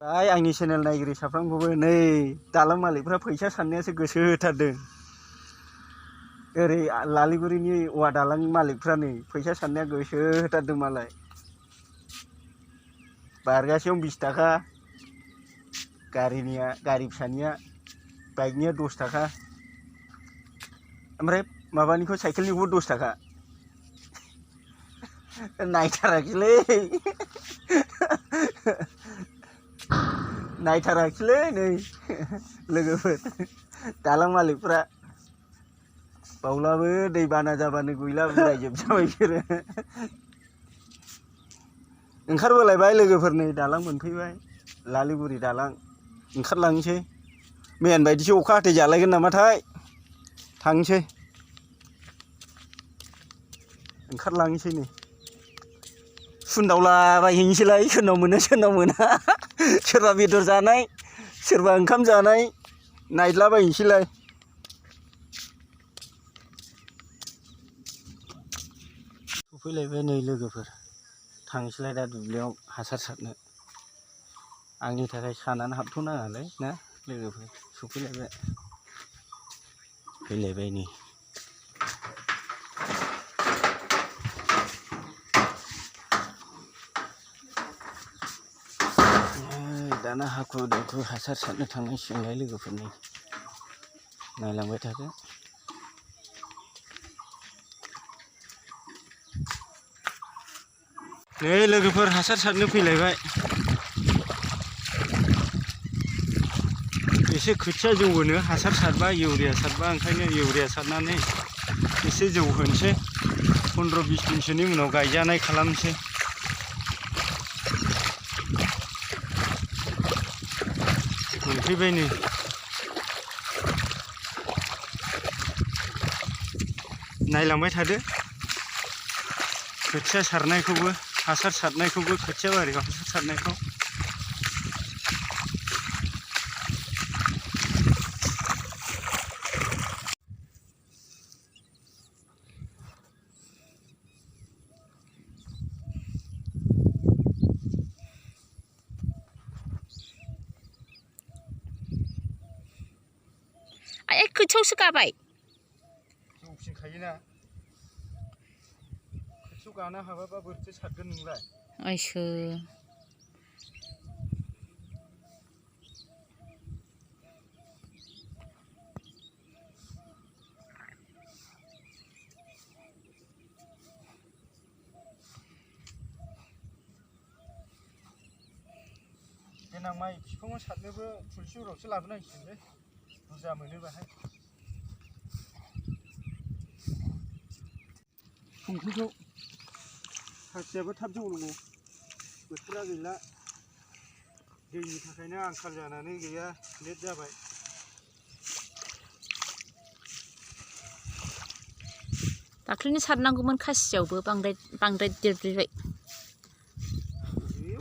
आंनि चेनेल नायगिरि साफ्रोमखौबो नै दालां मालिकफ्रा फैसा साननायासो गोसो होथारदों। ओरै लालिगुरिनि औवा दालां मालिकफ्रा नै फैसा साननाया गोसो होथारदों मालाय। बारगासेयाव 20 थाखा, गारि फिसानिया बाइकनिया 10 थाखा, ओमफ्राय माबानिखौ साइकेलनिखौ 10 थाखा। नायथाराखैलै नायथाराखैलै नै लोगोफोर दालां मालिकफ्रा बावलाबो दै बाना जाबानो गैला उरायजोबजाबाय बिसोरो। ओंखारबोलायबाय लोगोफोर नै दालां मोनफैबाय, लालिगुरि दालां ओंखारलांनोसै। मैयानि बायदिसो अखा हाथै जालायगोन नामाथाय, थांनोसै ओंखारलांनोसै नै सुन्दावलाबायहैनोसैलाय सोरनाव मोनो सोरनाव मोना। सोरबा बेदर जानाय सोरबा ओंखाम जानाय नायदलाबायनोसैलाय। सफैलायबाय नै लोगोफोर, थांसैलाय दा दुब्लियाव हासार सारनो। आंनि थाखाय सानानो हाबथ'नाङालै ना लोगोफोर, सफैलायबाय फैलायबाय नै। दाना हाखु दाखु हासार सारनो थांनांसिगोनलाय लोगोफोर, नै नायलांबाय थादो। नै लोगोफोर हासार सारनो फैलायबाय। एसे खोथिया जौहोनो हासार सारबा इउरिया सारबा, ओंखायनो इउरिया सारनानै एसे जौहोनोसै। 15-20 दिनसोनि उनाव गायजानाय खालामनोसै। मोनफैबाय नै नायलांबाय थादो, खोथिया सारनायखौबो हासार सारनायखौबो, खोथिया बारियाव हासार सारनायखौ। आइ खोथियावसो गाबाय। जौफिनखायोना खोथियाव गानो हाबाबा बोरैथो सारगोन नोंलाय। आइसो देनां माइ बिफाङाव सारनोबो थुलसि उरावसो लाबोनांसिगोनलै, बुरजा मोनो बाहाय। संख्रिखौ खासियाबो थाब जौनांगौ, बोथोरा गैला, दैनि थाखायनो आंखाल जानानै गैया, लेट जाबाय। दाख्लैनो सारनांगौमोन खासियावबो, बांद्राय देरद्रायबाय।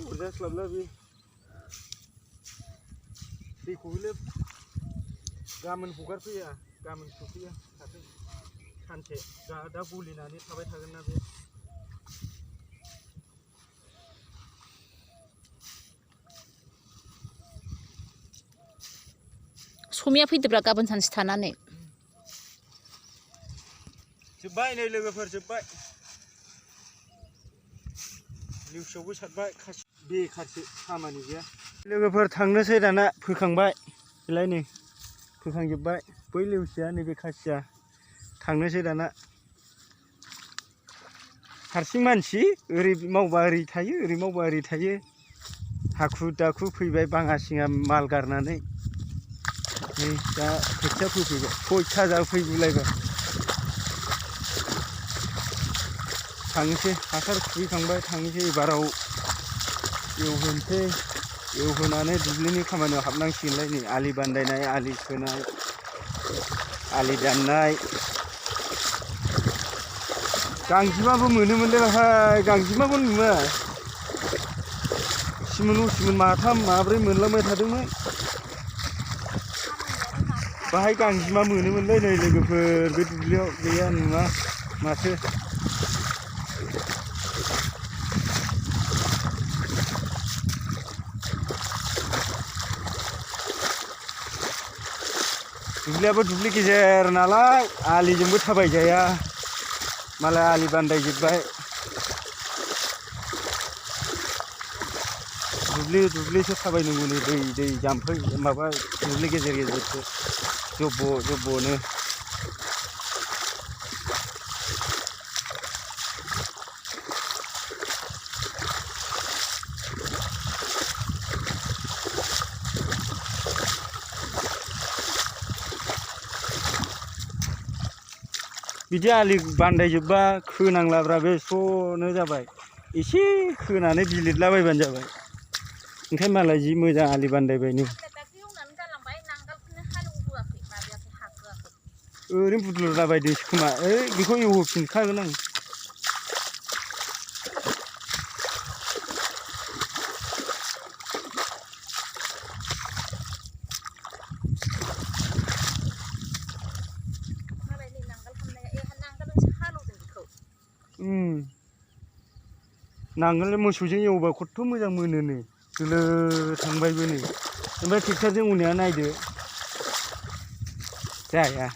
अरजास्लाबला बे दैखौ हले गाबोन हगारफैया, गाबोन सफैया थाथों सानसे, दा गलिनानै थाबाय थागोन ना बे। समिया फैदोब्रा गाबोन सानसे थानानै। जोब्बाय नै लोगोफोर, जोब्बाय। लिउसियावबो सारबाय, बेखारसो खामानि गैया। लोगोफोर थांनोसै दाना, फोखांबाय बेलाय नै फोखांजोब्बाय। बै लिउसिया नैबे खासिया, थांनोसै दाना। हारसिं मानसि, ओरै मावबा ओरै थायो, ओरै मावबा ओरै थायो। हाखु दाखु फैबाय बाङासिङा माल गारनानै। नै दा खोथिया फोफैबाय, 6था जाफैगुलायबाय। थांनोसै हासार खुबैखांबाय, थांनोसै एबाराव एवहोनोसै। एवहोनानै दुब्लिनि खामानियाव हाबनांसिगोनलाय नै, आलि बान्दायनाय, आलि खोनाय, आलि दाननाय। गांजेमाबो मोनोमोनलै बाहाय, गांजेमाबो नुवा। सिमोन माथाम माब्रै मोनलांबाय थादोंमोन। बाहाय गांजेमा मोनोमोनलै नै लोगोफोर, बे दुब्लियाव गैया, नुवा माथो। दुब्लियाबो दुब्लि गेजेर नालाय आलिजोंबो थाबायजाया मालाय आलि बानदायजोब्बाय दुब्लिसो थाबायनांगौ नै दै जाम्फै माबा दुब्लि गेजेर गेजेरसो जब्ब'नो बिदि आलि बानदायजोबबा खोनांलाब्रा बे स्र'नो जाबाय एसे खोनानै बिलिरलाबायबानो जाबाय ओंखायनो मालाय जि मोजां आलि बानदायबायनो ओरैनो बुद्लुलाबायदोंसो खोमा बेखौ एवहोफिनखागोन आं नांगोल मोसौजों एवोबा खथ्थ' मोजां मोनो नै दोलो थांबायबो नै ओमफ्राय ट्रेक्टरजों एवनाया नायदो जाया